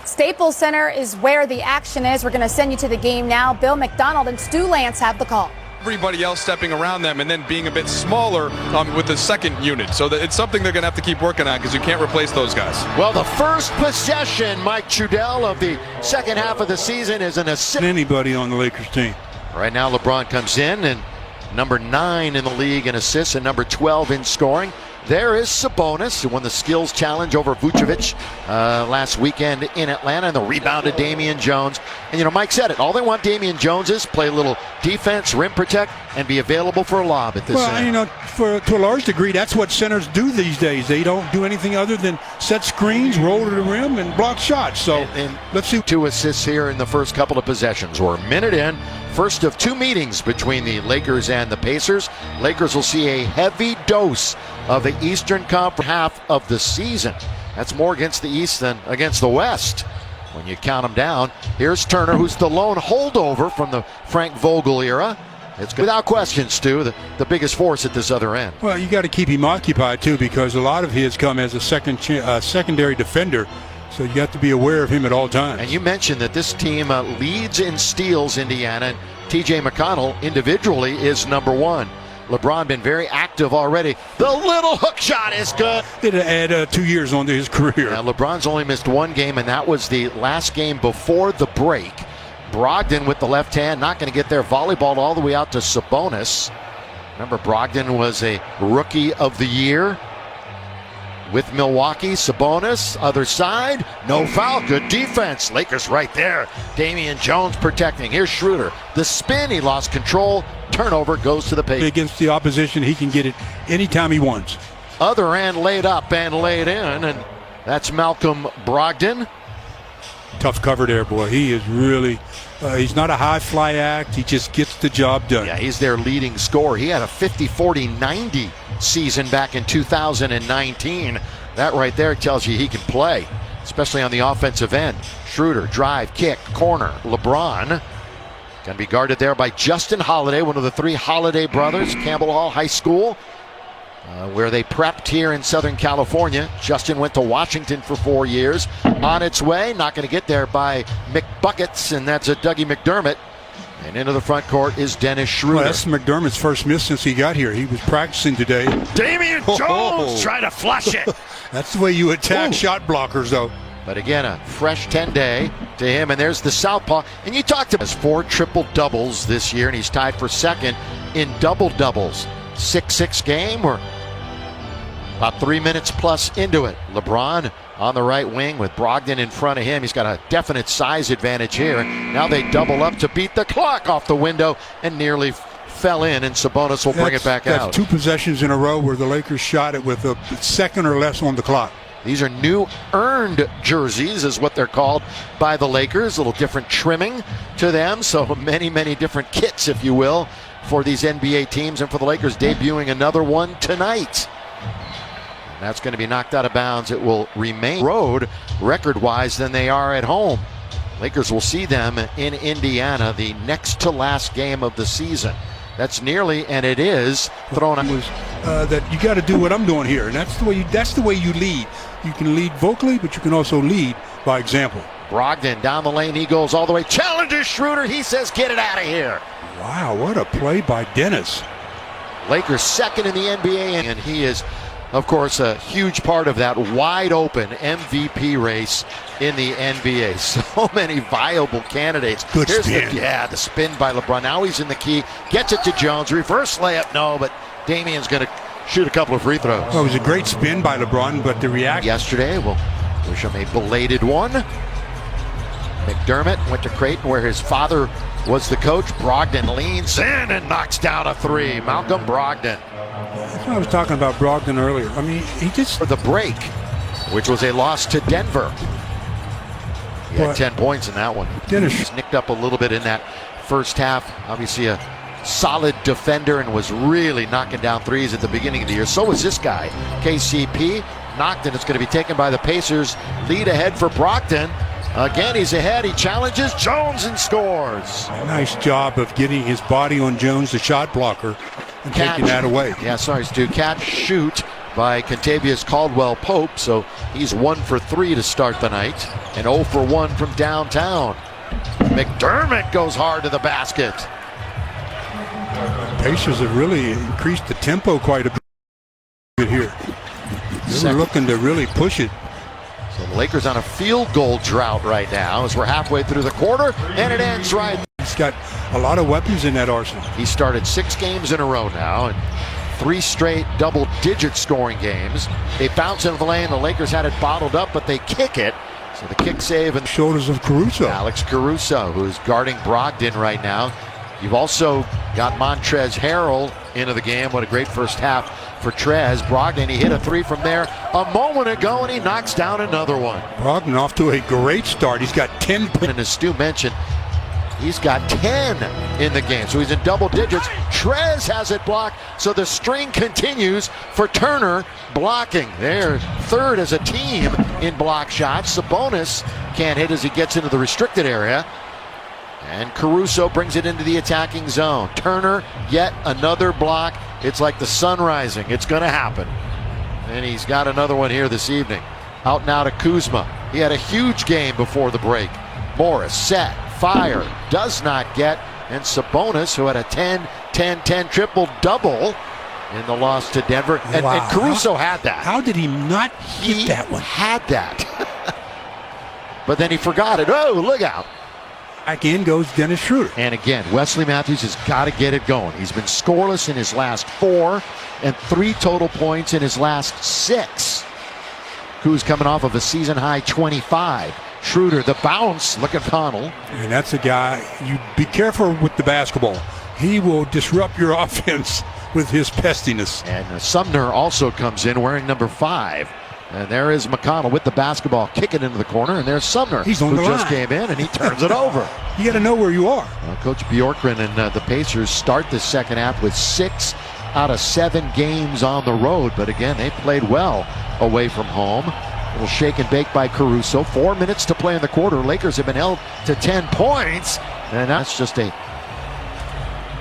Staples Center is where the action is. We're going to send you to the game now. Bill McDonald and Stu Lance have the call. Everybody else stepping around them and then being a bit smaller with the second unit. So it's something they're going to have to keep working on because you can't replace those guys. Well, the first possession, Mike Trudell, of the second half of the season is an assist. Anybody on the Lakers team. Right now, LeBron comes in and number 9 in the league in assists and number 12 in scoring. There is Sabonis, who won the skills challenge over Vucevic last weekend in Atlanta, and the rebounded Damian Jones. And, Mike said it. All they want Damian Jones is play a little defense, rim protect, and be available for a lob at this end. To a large degree, that's what centers do these days. They don't do anything other than set screens, roll to the rim, and block shots. So let's see. 2 assists here in the first couple of possessions. We're a minute in. First of 2 meetings between the Lakers and the Pacers. Lakers will see a heavy dose of the Eastern Conference half of the season. That's more against the East than against the West when you count them down. Here's Turner, who's the lone holdover from the Frank Vogel era. It's without question, Stu, the biggest force at this other end. Well, you got to keep him occupied, too, because a lot of his come as a secondary defender. So you got to be aware of him at all times. And you mentioned that this team leads in steals, Indiana, and T.J. McConnell individually is number 1. LeBron been very active already. The little hook shot is good. It'll add 2 years onto his career. Now, LeBron's only missed 1 game, and that was the last game before the break. Brogdon with the left hand, not going to get there. Volleyball all the way out to Sabonis. Remember, Brogdon was a Rookie of the Year with Milwaukee. Sabonis, other side, no foul, good defense. Lakers right there. Damian Jones protecting. Here's Schroeder. The spin, he lost control. Turnover goes to the Pacers. Against the opposition, he can get it anytime he wants. Other end laid up and laid in, and that's Malcolm Brogdon. Tough cover there, boy. He is really, he's not a high fly act. He just gets the job done. Yeah, he's their leading scorer. He had a 50-40-90 season back in 2019. That right there tells you he can play, especially on the offensive end. Schroeder, drive, kick, corner. LeBron going to be guarded there by Justin Holiday, one of the 3 Holiday brothers, Campbell Hall High School, where they prepped here in Southern California. Justin went to Washington for 4 years. On its way, not going to get there by McBuckets, and that's a Dougie McDermott. And into the front court is Dennis Schroeder. Well, that's McDermott's first miss since he got here. He was practicing today. Damian Jones trying to flush it. That's the way you attack shot blockers, though. But again, a fresh 10-day to him, and there's the southpaw. And you talked about his 4 triple-doubles this year, and he's tied for second in double-doubles. 6-6 game. We're about 3 minutes plus into it. LeBron on the right wing with Brogdon in front of him. He's got a definite size advantage here. Now they double up to beat the clock off the window and nearly fell in, and Sabonis will bring it back out. That's 2 possessions in a row where the Lakers shot it with a second or less on the clock. These are new earned jerseys is what they're called by the Lakers. A little different trimming to them. So many, many different kits, if you will, for these NBA teams, and for the Lakers debuting another one tonight. That's going to be knocked out of bounds. It will remain road record-wise than they are at home. Lakers will see them in Indiana, the next to last game of the season. That's nearly, and it is, thrown out. That you got to do what I'm doing here, and that's the way you lead. You can lead vocally, but you can also lead by example. Brogdon down the lane, he goes all the way, challenges Schroeder, he says get it out of here. Wow, what a play by Dennis. Lakers second in the NBA, and he is, of course, a huge part of that wide open MVP race in the NBA. So many viable candidates. Good spin. The spin by LeBron. Now he's in the key, gets it to Jones, reverse layup, no, but Damian's going to shoot a couple of free throws. Well, it was a great spin by LeBron, but the reaction yesterday, we'll wish him a belated one. McDermott went to Creighton where his father was the coach. Brogdon leans in and knocks down a 3. Malcolm Brogdon. That's what I was talking about Brogdon earlier. I mean, he just... For the break, which was a loss to Denver. He had 10 points in that one. Dennis nicked up a little bit in that first half. Obviously a solid defender and was really knocking down threes at the beginning of the year. So was this guy, KCP. Knocked, and it's going to be taken by the Pacers. Lead ahead for Brogdon. Again, he's ahead. He challenges Jones and scores. Nice job of getting his body on Jones, the shot blocker, and taking that away. Yeah, sorry, Stu. Catch, shoot. by Contavious Caldwell-Pope, so he's 1 for 3 to start the night, and 0 for 1 from downtown. McDermott goes hard to the basket. Pacers have really increased the tempo quite a bit here. They're looking to really push it. So the Lakers on a field goal drought right now as we're halfway through the quarter, and it ends right. He's got a lot of weapons in that arsenal. He started 6 games in a row now, and 3 straight double-digit scoring games. They bounce into the lane. The Lakers had it bottled up, but they kick it. So the kick save and shoulders of Caruso. Alex Caruso, who's guarding Brogdon right now. You've also got Montrezl Harrell into the game. What a great first half for Trez. Brogdon, he hit a 3 from there a moment ago, and he knocks down another one. Brogdon off to a great start. He's got 10 points. And as Stu mentioned, he's got 10 in the game, so he's in double digits. Trez has it blocked, so the string continues for Turner blocking. They're 3rd as a team in block shots. Sabonis can't hit as he gets into the restricted area. And Caruso brings it into the attacking zone. Turner, yet another block. It's like the sun rising. It's going to happen. And he's got another one here this evening. Out now to Kuzma. He had a huge game before the break. Morris set, fire, does not get. And Sabonis, who had a 10-10-10 triple-double in the loss to Denver. And, wow. and Caruso had that. How did he not hit that one? He had that. But then he forgot it. Oh, look out. Back in goes Dennis Schroeder. And again, Wesley Matthews has got to get it going. He's been scoreless in his last 4 and 3 total points in his last 6. Kuz coming off of a season-high 25. Schroeder, the bounce. Look at Connell. And that's a guy, you be careful with the basketball. He will disrupt your offense with his pestiness. And Sumner also comes in wearing number 5. And there is McConnell with the basketball, kicking into the corner, and there's Sumner, He's on who the just line. came in, and he turns it over. You got to know where you are. Coach Bjorkgren and the Pacers start the second half with 6 out of 7 games on the road, but again, they played well away from home. A little shake and bake by Caruso. 4 minutes to play in the quarter. Lakers have been held to 10 points, and that's just a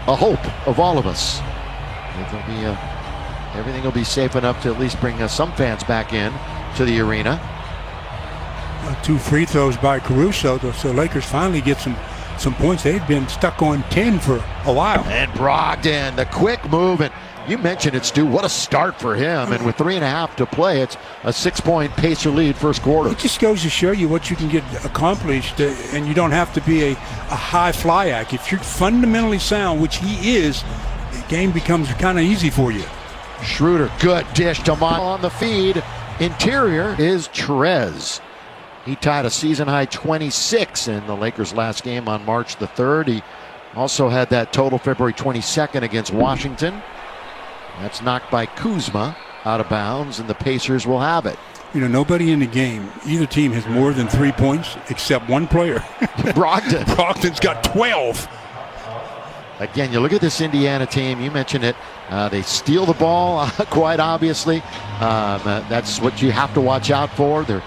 hope of all of us. It'll be everything will be safe enough to at least bring some fans back in to the arena. 2 free throws by Caruso, so Lakers finally get some points. They've been stuck on 10 for a while. And Brogdon, the quick move, and you mentioned it, Stu. What a start for him. And with 3.5 to play, it's a 6-point Pacer lead first quarter. It just goes to show you what you can get accomplished, and you don't have to be a high fly act. If you're fundamentally sound, which he is, the game becomes kind of easy for you. Schroeder, good dish to Mon on the feed. Interior is Trez. He tied a season-high 26 in the Lakers' last game on March the 3rd. He also had that total February 22nd against Washington. That's knocked by Kuzma out of bounds, and the Pacers will have it. You know, nobody in the game, either team has more than 3 points except one player. Brogdon. Brogdon's got 12. Again, you look at this Indiana team. You mentioned it. They steal the ball, quite obviously. That's what you have to watch out for. They're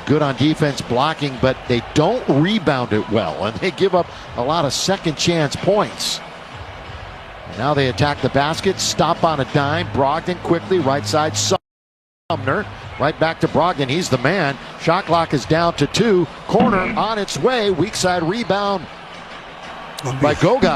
good on defense blocking, but they don't rebound it well, and they give up a lot of second chance points. And now they attack the basket, stop on a dime. Brogdon quickly, right side, Sumner. Right back to Brogdon. He's the man. Shot clock is down to 2. Corner on its way. Weak side rebound by Goga.